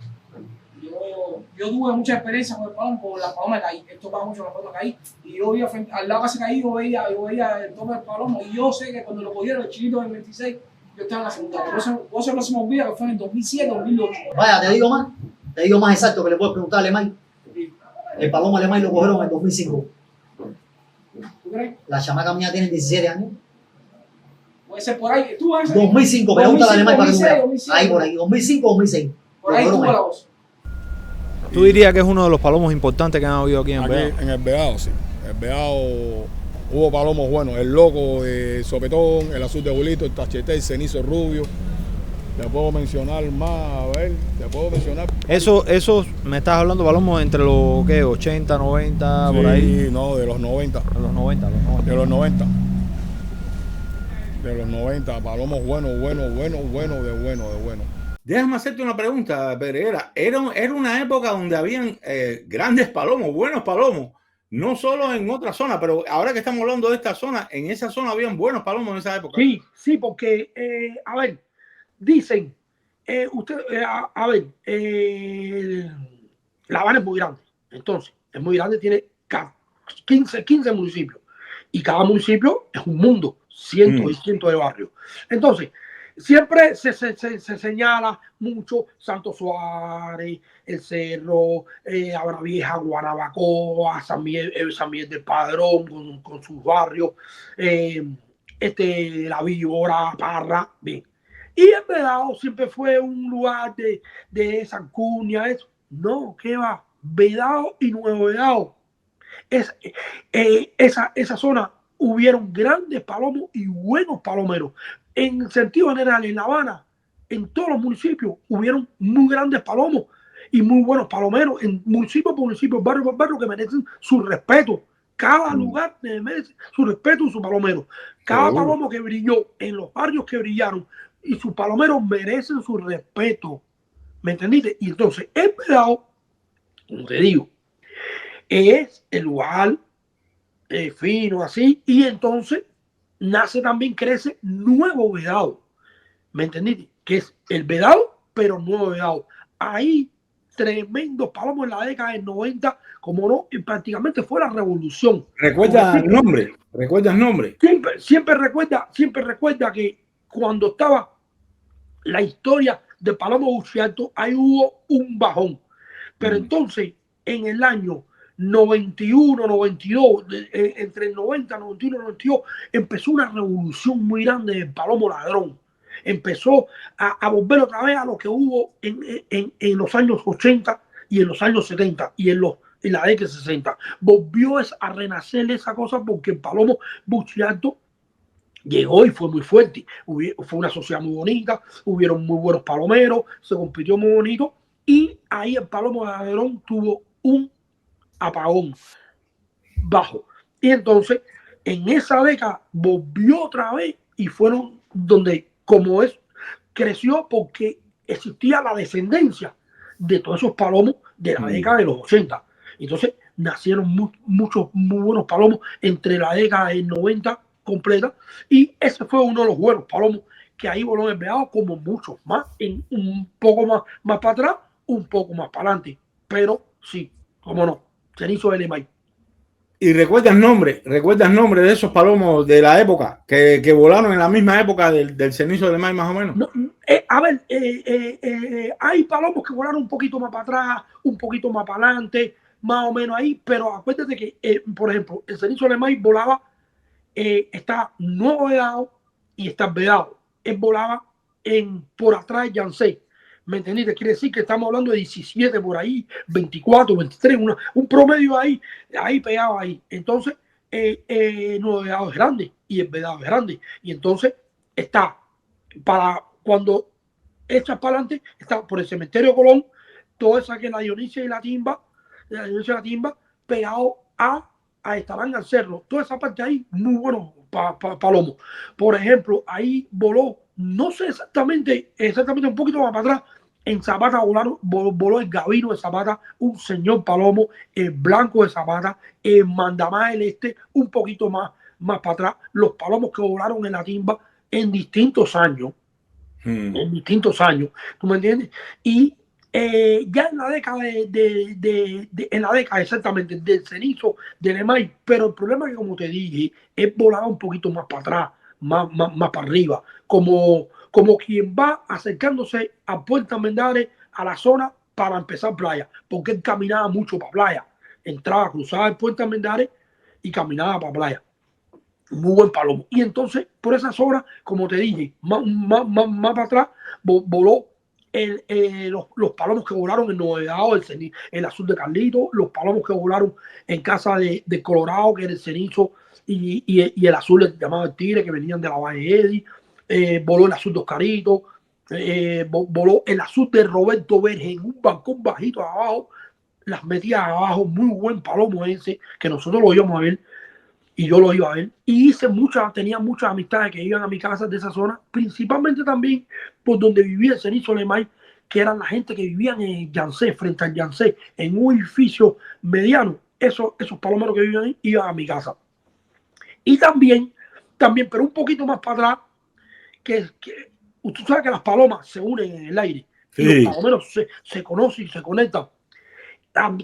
Yo tuve mucha experiencia con el palomo, con la paloma de caí. Esto pasa mucho con la paloma de caí. Y yo veía al lado que se caí, yo veía el tope del palomo. Y yo sé que cuando lo cogieron el chinito del 26, yo estaba en la secundaria. Por eso no se me olvida que fue en el 2007, 2008. Vaya, te digo más exacto que le puedes preguntar a Alemán. El palomo Alemán lo cogieron en el 2005. ¿Tú crees? La chamaca mía tiene 17 años. Puede ser por ahí. ¿Tú vas a 2005, pregúntale a Alemán para que tú veas. 2006, Ahí por ahí, 2005 o 2006. Por ahí tuvo la voz. ¿Tú dirías que es uno de los palomos importantes que han habido aquí en el Vedado? En el Vedado, sí. El Vedado hubo palomos buenos. El Loco, el Sopetón, el Azul de Bulito, el Tachete, el Cenizo Rubio. Te puedo mencionar más, a ver, te puedo mencionar. Eso me estás hablando de palomos entre los, ¿qué? 80, 90, sí, por ahí. No, de los 90. De los 90. De los 90. De los 90, palomos buenos. Déjame hacerte una pregunta, Pereira. Era una época donde habían grandes palomos, buenos palomos, no solo en otra zona, pero ahora que estamos hablando de esta zona, en esa zona habían buenos palomos en esa época. Sí, porque, a ver, dicen, La Habana es muy grande, entonces, es muy grande, tiene 15 municipios, y cada municipio es un mundo, cientos y cientos de barrios. Entonces, siempre se señala mucho Santo Suárez, El Cerro, Habana Vieja, Guanabacoa, San Miguel del Padrón con sus barrios, La Víbora, Parra, bien. Y el Vedado siempre fue un lugar de Sancunia, eso. No, ¿qué va? Vedado y Nuevo Vedado. Esa zona hubieron grandes palomos y buenos palomeros. En sentido general, en La Habana, en todos los municipios, hubieron muy grandes palomos y muy buenos palomeros, en municipio por municipio, barrio por barrio, que merecen su respeto. Cada lugar merece su respeto y su palomero. Cada palomo que brilló en los barrios que brillaron y sus palomeros merecen su respeto. ¿Me entendiste? Y entonces, el Vedado, como te digo, es el lugar fino así, y entonces nace también, crece nuevo vedado, ¿me entendiste? Que es el vedado, pero nuevo vedado. Ahí tremendos palomos en la década del 90, como no, y prácticamente fue la revolución. ¿Recuerdas el nombre? ¿Recuerdas el nombre? Siempre recuerda que cuando estaba la historia de Palomo Bucciardo, ahí hubo un bajón. Pero entonces, en el año 91, 92, entre el 90, 91 y 92, empezó una revolución muy grande del palomo ladrón. Empezó a volver otra vez a lo que hubo en los años 80 y en los años 70 y en la década de 60. Volvió a renacer esa cosa porque el palomo Bucciardo llegó y fue muy fuerte. Fue una sociedad muy bonita, hubieron muy buenos palomeros, se compitió muy bonito, y ahí el palomo ladrón tuvo un apagón bajo. Y entonces, en esa década volvió otra vez y fueron donde, como es, creció porque existía la descendencia de todos esos palomos de la década de los 80. Entonces, nacieron muchos muy buenos palomos entre la década del 90 completa, y ese fue uno de los buenos palomos que ahí voló el vedado, como muchos más, en un poco más para atrás, un poco más para adelante, pero sí, cómo no, Cenizo de Lemay. ¿Y recuerdas nombre de esos palomos de la época que volaron en la misma época del Cenizo de Lemay, más o menos? No, a ver, hay palomos que volaron un poquito más para atrás, un poquito más para adelante, más o menos ahí, pero acuérdate que, por ejemplo, el Cenizo de Lemay volaba, está nuevo vedado y está vedado. Él volaba por atrás de Yancé. ¿Me entendiste? Quiere decir que estamos hablando de 17 por ahí, 24, 23, un promedio ahí pegado ahí. Entonces, nuevo vedado es grande y el vedado es grande. Y entonces está, para cuando echas para adelante, está por el cementerio Colón, toda esa que es la Dionisia y la Timba, pegado a Estarán al Cerro, toda esa parte ahí, muy bueno palomo. Por ejemplo, ahí voló, no sé exactamente un poquito más para atrás, en Zapata voló el Gavino de Zapata, un señor palomo, el Blanco de Zapata, el Mandamás del Este, un poquito más para atrás, los palomos que volaron en la Timba en distintos años, ¿tú me entiendes? Y ya en la década en la década exactamente del Cenizo de Lemay, pero el problema es que, como te dije, él volaba un poquito más para atrás, más para arriba, como quien va acercándose a Puerto Armendáriz, a la zona para empezar playa, porque él caminaba mucho para playa, entraba, cruzaba el Puerto Armendáriz y caminaba para playa. Muy buen palomo. Y entonces, por esas horas, como te dije, más para atrás, voló los palomos que volaron en Novedado, el azul de Carlito, los palomos que volaron en casa de Colorado, que era el Cenizo, y el azul llamado el Tigre, que venían de la Valle Eddy, voló el azul de Oscarito, voló el azul de Roberto Verge en un balcón bajito abajo, las metía abajo, muy buen palomo ese, que nosotros lo íbamos a ver, y yo lo iba a ver, y tenía muchas amistades que iban a mi casa de esa zona, principalmente también por donde vivía el Cenizo Lemay, que eran la gente que vivían en Yancé, frente al Yancé, en un edificio mediano. Esos palomeros que vivían ahí iban a mi casa. Y también, pero un poquito más para atrás, que tú sabes que las palomas se unen en el aire, sí, y los palomeros se conocen y se conectan.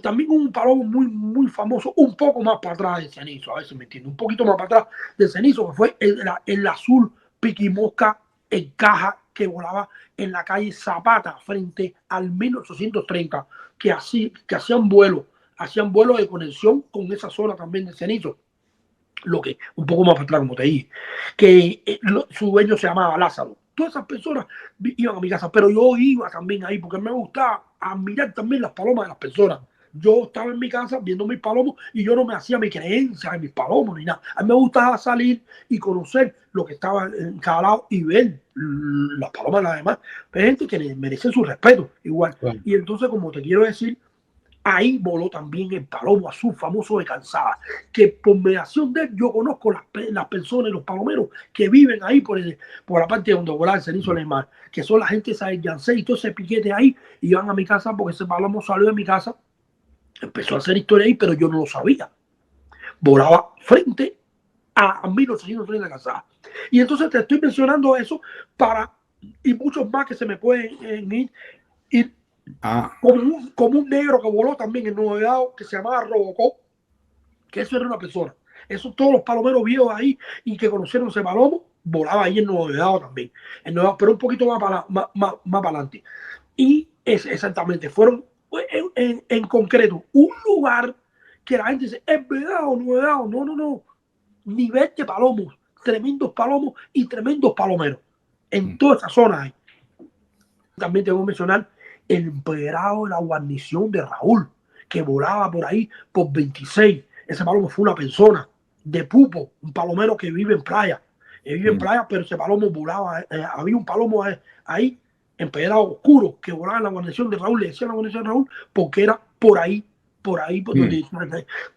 También un palomo muy famoso, un poco más para atrás del Cenizo, a ver si me entiende, un poquito más para atrás del Cenizo, que fue el azul piquimosca en caja que volaba en la calle Zapata frente al 1830, que hacían vuelo de conexión con esa zona también del Cenizo. Lo que un poco más para atrás, como te dije, que su dueño se llamaba Lázaro. Todas esas personas iban a mi casa, pero yo iba también ahí porque me gustaba admirar también las palomas de las personas. Yo estaba en mi casa viendo mis palomos y yo no me hacía mi creencia de mis palomos ni nada. A mí me gustaba salir y conocer lo que estaba en cada lado y ver las palomas de las demás. Hay gente que merece su respeto igual. Bueno. Y entonces, como te quiero decir, ahí voló también el palomo azul famoso de Calzada, que por mediación de él yo conozco las personas y los palomeros que viven ahí por la parte donde volaba el Cenizo Lemay, que son la gente esa de Yancé y todo ese piquete ahí, y van a mi casa porque ese palomo salió de mi casa, empezó a hacer historia ahí, pero yo no lo sabía. volaba frente a 1830 Calzada. Y entonces te estoy mencionando eso para, y muchos más que se me pueden ir, como un negro que voló también en Nuevo Vedado, que se llamaba Robocop, que eso era una persona. Eso todos los palomeros viejos ahí y que conocieron ese palomo, volaba ahí en Nuevo Vedado también. En Nueva, pero un poquito más para adelante. Y exactamente, fueron en concreto un lugar que la gente dice, es Vedado, Nuevo Vedado. No, no, no. Nivel de palomos, tremendos palomos y tremendos palomeros. En toda esa zona hay. También tengo que mencionar el empedrado de la guarnición de Raúl, que volaba por ahí por 26. Ese palomo fue una persona de Pupo, un palomero que vive en playa. Vive en playa, pero ese palomo volaba. Había un palomo ahí, empedrado oscuro, que volaba en la guarnición de Raúl. Le decían la guarnición de Raúl porque era por ahí, por donde.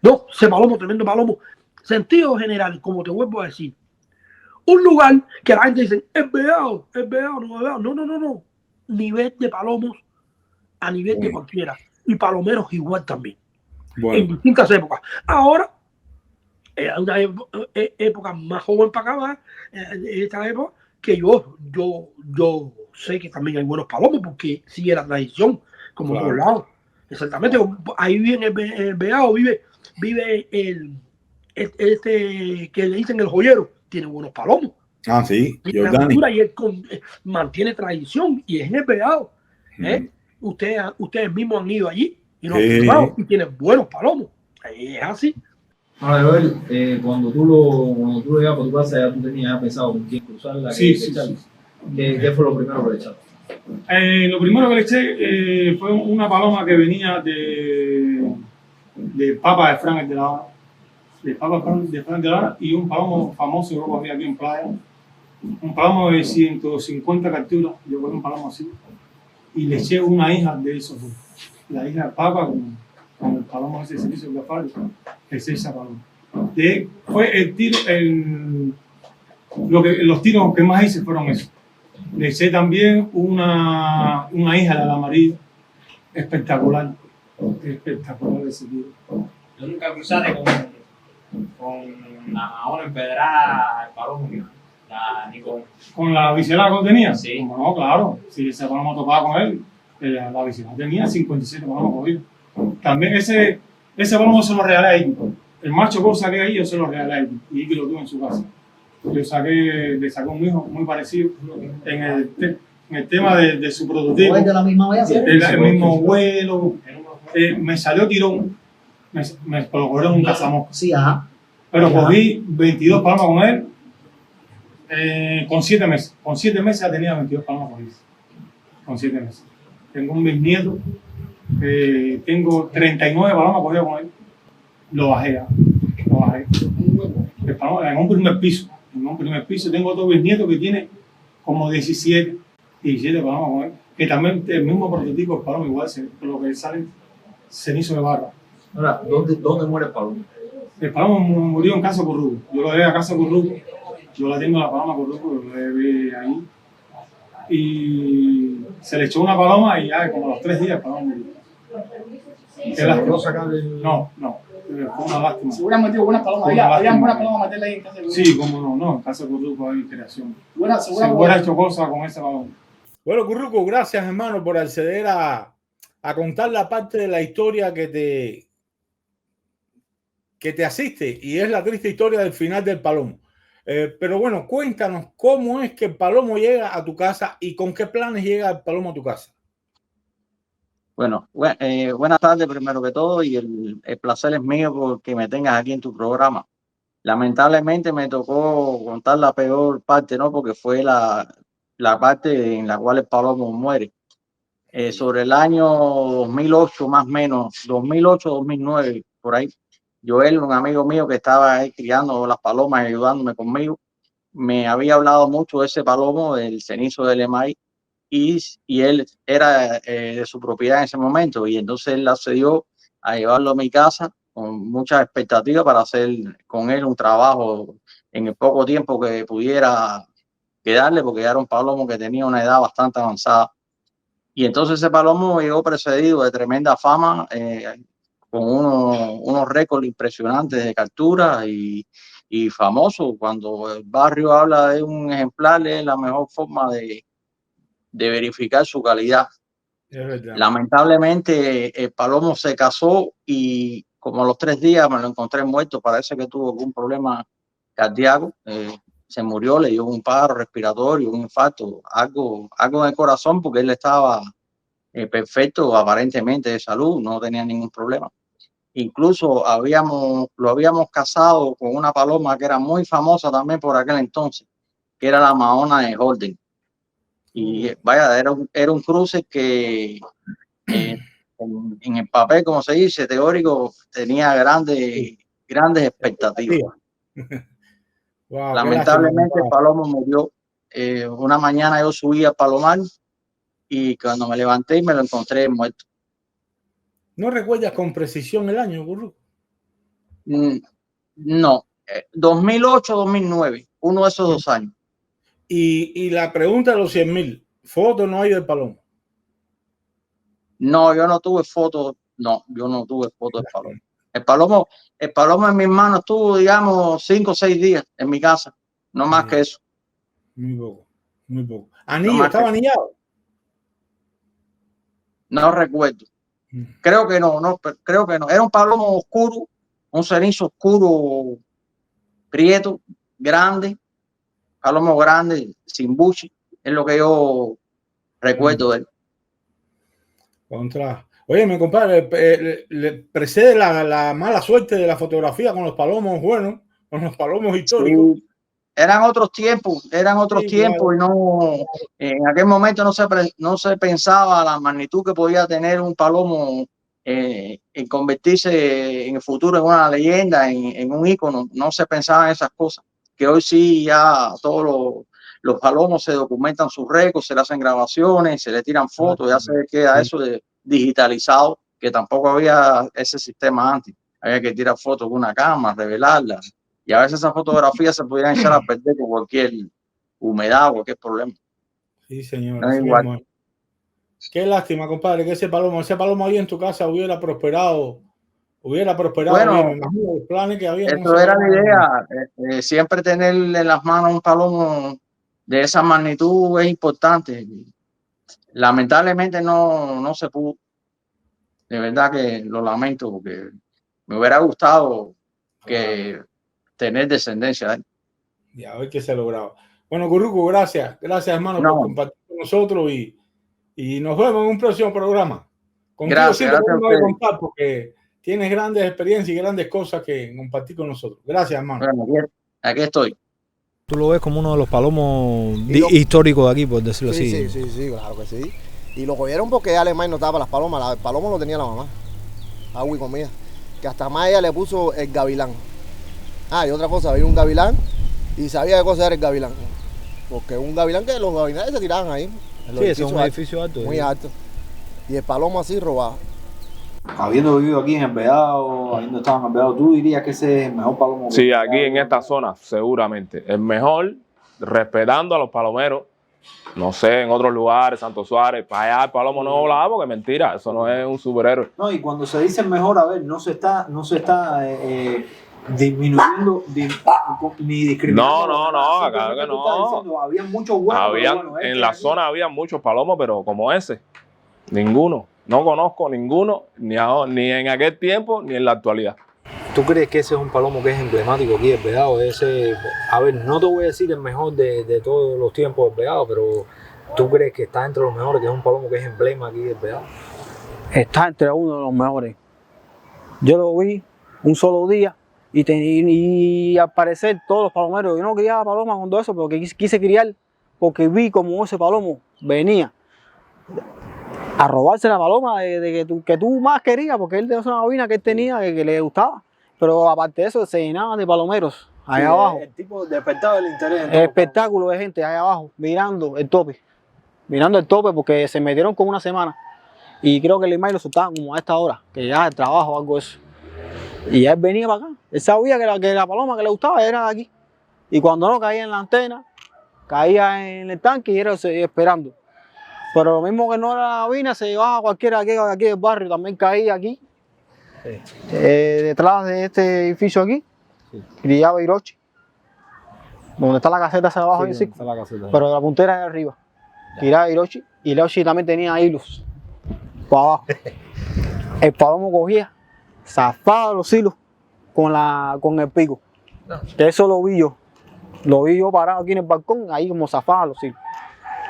No, ese palomo, tremendo palomo. Sentido general, como te vuelvo a decir, un lugar que la gente dice, es Vedado, no es Vedado. No, no, no, no. Nivel de palomos a nivel de cualquiera. Y palomeros igual también. En distintas épocas. Ahora, una época más joven para acá, esta época, que yo sé que también hay buenos palomos, porque sigue la tradición, como por lado. Exactamente. Ahí vive el Vedado, vive este que le dicen el joyero, tiene buenos palomos. Ah, sí, y él mantiene tradición y es el Vedado. Ustedes mismos han ido allí y lo han filmado y tienen buenos palomos. Es así. Ahora, Joel, cuando tú lo llevas por tu casa, ya tú tenías pensado con quién cruzarla. Sí. ¿Qué fue lo primero que le echaste? Lo primero que le eché fue una paloma que venía de Papa de Frank de la Habana. De Papa de Frank de la Habana y un palomo famoso que yo cogí aquí en playa. Un palomo de 150 capturas. Yo cogí un palomo así. Y le eché una hija de esos. La hija de Papa con el palomo ese servicio de Gafari. Es esa paloma. Fue el tiro, los tiros que más hice fueron esos. Le eché también una hija de la María. Espectacular ese tiro. Yo nunca cruzaste con la ahora empedrada el palomo, ni con la biselada que tenía. Sí. No, claro. Si ese palomo topaba con él, la biselada tenía 57 palomos cogidos. También ese palomo se lo regalé a Iki. El macho que yo saqué ahí, yo se lo regalé a Iki. Y Iki lo tuvo en su casa. Le saqué un hijo muy parecido en el tema de su prototipo. ¿De la misma vez? El mismo vuelo. Me salió tirón. Me colocó en un cazamosca. Sí, ajá. Pero cogí 22 palmas con él con 7 meses. Con 7 meses ya tenía 22 palmas cogidas. Con 7 meses. Tengo un bisnieto. Tengo 39 palomas cogidas con él. Lo bajé. En un primer piso. Tengo otro bisnieto que tiene como 17 palomas con él. Que también el mismo prototipo de paloma igual, lo que sale cenizo de barra. Ahora, ¿dónde muere el palomo? El palomo murió en Casa Curruco. Yo lo dejé a Casa Curruco. Yo la tengo la paloma Curruco, lo dejé ahí. Y se le echó una paloma y ya como a los 3 días el palomo murió. ¿Se logró sacar No. Fue una lástima. Seguramente metido buenas palomas. Habían buenas palomas a meterle ahí en Casa Curruco. Sí, cómo no. En Casa Curruco hay creación. Se hubiera hecho cosas con ese paloma. Bueno, Curruco, gracias, hermano, por acceder a contar la parte de la historia que te asiste, y es la triste historia del final del palomo. Pero bueno, cuéntanos cómo es que el palomo llega a tu casa y con qué planes llega el palomo a tu casa. Bueno, buenas tardes primero que todo, y el placer es mío porque me tengas aquí en tu programa. Lamentablemente me tocó contar la peor parte, ¿no? Porque fue la parte en la cual el palomo muere. Sobre el año 2008, más o menos, 2008-2009, por ahí, Joel, un amigo mío que estaba ahí criando las palomas y ayudándome conmigo, me había hablado mucho de ese palomo, del cenizo de Lemay, y él era de su propiedad en ese momento, y entonces él accedió a llevarlo a mi casa con muchas expectativas para hacer con él un trabajo en el poco tiempo que pudiera quedarle, porque era un palomo que tenía una edad bastante avanzada. Y entonces ese palomo llegó precedido de tremenda fama, con unos récords impresionantes de captura y famoso. Cuando el barrio habla de un ejemplar, es la mejor forma de verificar su calidad. Es verdad. Lamentablemente, el palomo se casó y como a los 3 días me lo encontré muerto. Parece que tuvo algún problema cardíaco. Se murió, le dio un paro respiratorio, un infarto, algo en el corazón, porque él estaba perfecto aparentemente de salud, no tenía ningún problema. Incluso lo habíamos casado con una paloma que era muy famosa también por aquel entonces, que era la Mahona de Holden. Y vaya, era un cruce que en el papel, como se dice, teórico, tenía grandes expectativas. Wow, Lamentablemente el palomo murió. Una mañana yo subí al palomar y cuando me levanté me lo encontré muerto. ¿No recuerdas con precisión el año, Gurú? No, 2008, 2009, uno de esos 2 años. Y la pregunta de los 100.000, ¿fotos no hay del palomo? No, yo no tuve fotos, del palomo. El palomo en mis manos estuvo, digamos, 5 o 6 días en mi casa, no más que eso. Muy poco, muy poco. ¿Anillo? ¿Estaba anillado? No recuerdo. Creo que no. Era un palomo oscuro, un cenizo oscuro, prieto, grande, palomo grande, sin buche. Es lo que yo recuerdo de él. Oye, mi compadre, le precede la mala suerte de la fotografía con los palomos buenos, con los palomos históricos. Sí. Eran otros tiempos claro. Y no, en aquel momento no se pensaba la magnitud que podía tener un palomo en convertirse en el futuro en una leyenda, en un ícono. No se pensaba en esas cosas, que hoy sí ya todos los palomos se documentan sus récords, se le hacen grabaciones, se le tiran fotos, ya se queda eso digitalizado, que tampoco había ese sistema antes. Había que tirar fotos con una cámara, revelarlas. Y a veces esas fotografías se podían echar a perder con cualquier humedad o cualquier problema. Sí, señor. No es igual. Qué lástima, compadre, que ese palomo ahí en tu casa hubiera prosperado. Bueno, bien. Me imagino los planes que había. Eso era la idea. Siempre tener en las manos un palomo de esa magnitud es importante. Lamentablemente no se pudo. De verdad que lo lamento, porque me hubiera gustado que tener descendencia. Y a ver qué se ha logrado. Bueno, Curruco, gracias. Gracias, hermano, por compartir con nosotros y nos vemos en un próximo programa. Gracias a ustedes. Contar porque tienes grandes experiencias y grandes cosas que compartir con nosotros. Gracias, hermano. Bueno, aquí estoy. Tú lo ves como uno de los palomos históricos de aquí, por decirlo así. Sí, claro que sí. Y lo cogieron porque Alemán no estaba las palomas. El palomo lo tenía la mamá. Agua y comida. Que hasta más ella le puso el gavilán. Y otra cosa, había un gavilán y sabía qué cosa era el gavilán. Porque un gavilán que los gavilanes se tiraban ahí. Sí, es un edificio alto. Muy alto. Y el palomo así robado. Habiendo vivido aquí en el Vedado, habiendo estado en el Vedado, ¿tú dirías que ese es el mejor palomo? Sí, aquí en esta zona, seguramente. El mejor, respetando a los palomeros. No sé, en otros lugares, Santo Suárez, para allá el palomo no volaba porque mentira, eso no es un superhéroe. No, y cuando se dice mejor, a ver, no se está disminuyendo ni discriminando. No, acá que no. Había muchos buenos. En la zona había muchos palomos, pero como ese, ninguno. No conozco ninguno, ni en aquel tiempo, ni en la actualidad. ¿Tú crees que ese es un palomo que es emblemático aquí del Vedado? A ver, no te voy a decir el mejor de todos los tiempos del Vedado, pero ¿tú crees que está entre los mejores, que es un palomo que es emblema aquí del Vedado? Está entre uno de los mejores. Yo lo vi un solo día y al parecer todos los palomeros, yo no criaba palomas con todo eso, pero quise criar porque vi como ese palomo venía a robarse la paloma que tú más querías, porque él tenía una bobina que él tenía que le gustaba. Pero aparte de eso, se llenaban de palomeros allá abajo. El tipo despertaba el interés. El espectáculo de gente allá abajo, mirando el tope. Mirando el tope porque se metieron como una semana. Y creo que el Limay lo soltaban como a esta hora, que ya el trabajo o algo de eso. Y él venía para acá. Él sabía que la paloma que le gustaba era de aquí. Y cuando no caía en la antena, caía en el tanque y era esperando. Pero lo mismo que no era la bobina, se llevaba cualquiera aquí del barrio, también caía aquí. Detrás de este edificio aquí, criaba Hiroshi. Donde está la caseta hacia abajo, Sí, está la caseta. pero la puntera de arriba. Criaba Hiroshi. Y Hiroshi también tenía hilos por abajo. El palomo cogía, zafaba los hilos con el pico. Que eso lo vi yo. Lo vi yo parado aquí en el balcón, ahí como zafaba los hilos.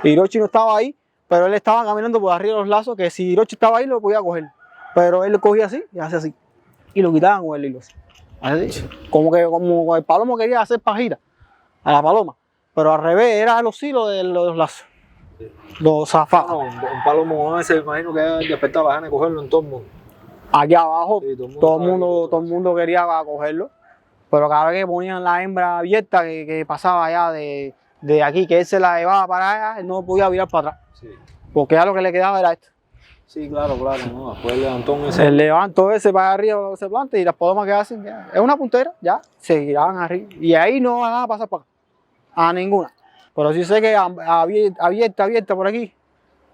Hiroshi no estaba ahí, pero él estaba caminando por arriba de los lazos, que si Hiroshi estaba ahí lo podía coger. Pero él lo cogía así y hacía así. Y lo quitaban con el hilo así. Así. Como el palomo quería hacer pajita a la paloma. Pero al revés, era los hilos de los lazos. Los zafaba. Un palomo ese, me imagino que despertaba la gana de cogerlo en todo el mundo. Aquí abajo, Sí, todo el mundo quería cogerlo. Pero cada vez que ponían la hembra abierta, que pasaba allá de aquí, que él se la llevaba para allá, él no podía virar para atrás. Sí. Porque ya lo que le quedaba era esto. Sí, claro, ¿no? Después levantó Se levantó ese para arriba, lo que se planta, y las palomas que hacen, ya, es una puntera, ya, se giraban arriba. Y ahí no van a pasar para acá, a ninguna. Pero sí sé que abierta por aquí,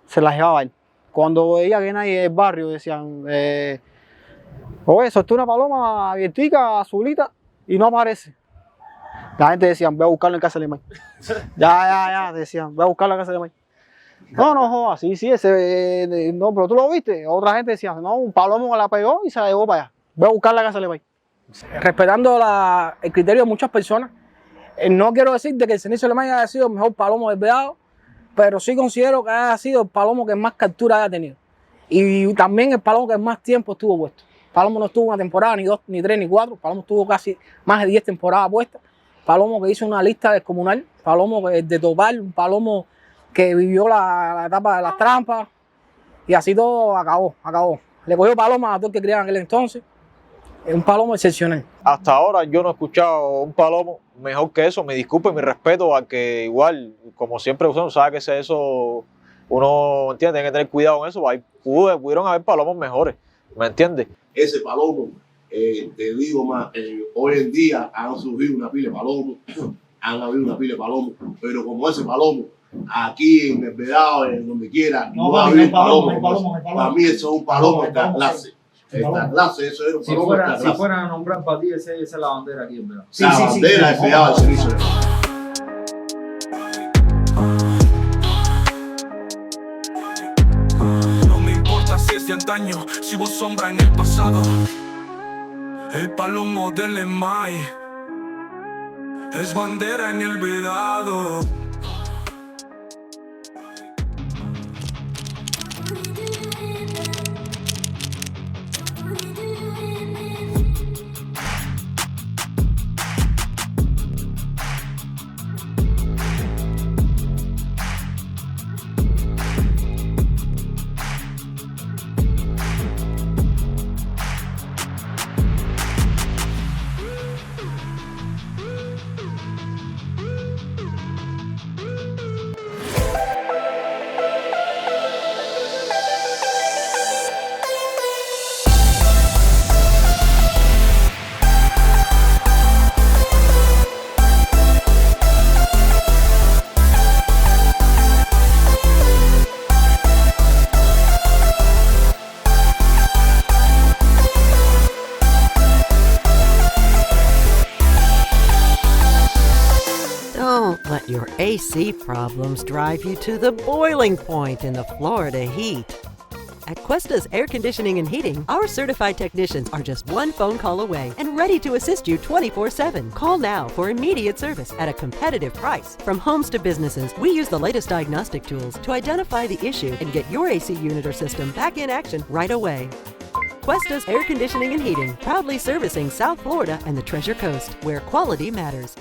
se las llevaba él. Cuando veía que nadie del barrio decían, oye, solté una paloma abiertica, azulita, y no aparece. La gente decía, voy a buscarlo en casa de Lemay. Ya, decían, voy a buscarlo en casa de Lemay. No, jodas, sí, ese, no, pero tú lo viste. Otra gente decía, no, un palomo la pegó y se la llevó para allá. Voy a buscar la casa de Lemay. Respetando el criterio de muchas personas, no quiero decir de que el cenizo Lemay haya sido el mejor palomo del vedado, pero sí considero que haya sido el palomo que más captura haya tenido. Y también el palomo que más tiempo estuvo puesto. El palomo no estuvo una temporada, ni 2, ni 3, ni 4. El palomo estuvo casi más de 10 temporadas puestas. Palomo que hizo una lista descomunal. Palomo de topal, un palomo que vivió la etapa de las trampas. Y así todo acabó. Le cogió paloma a todo el que criaba en aquel entonces. Es un palomo excepcional. Hasta ahora yo no he escuchado un palomo mejor que eso. Me disculpe, mi respeto a que igual, como siempre uno sabe que eso, uno entiende, tiene que tener cuidado con eso. Ahí pudieron haber palomos mejores, ¿me entiendes? Ese palomo, te digo más, hoy en día han surgido una pila de palomos, han habido una pila de palomos, pero como ese palomo, aquí en el Vedado, en donde quiera, no ha habido un palomo. Para mí eso es un palomo de esta clase. Esta clase, eso era un palomo de esta clase. Si fueran a nombrar para ti, esa es la bandera aquí, ¿verdad? La bandera del Vedado del Cenizo. De antaño, si vos sombra en el pasado. El palomo del Lemay es bandera en el Vedado. Let your AC problems drive you to the boiling point in the Florida heat. At Cuesta's Air Conditioning and Heating, our certified technicians are just one phone call away and ready to assist you 24/7. Call now for immediate service at a competitive price. From homes to businesses, we use the latest diagnostic tools to identify the issue and get your AC unit or system back in action right away. Cuesta's Air Conditioning and Heating, proudly servicing South Florida and the Treasure Coast, where quality matters.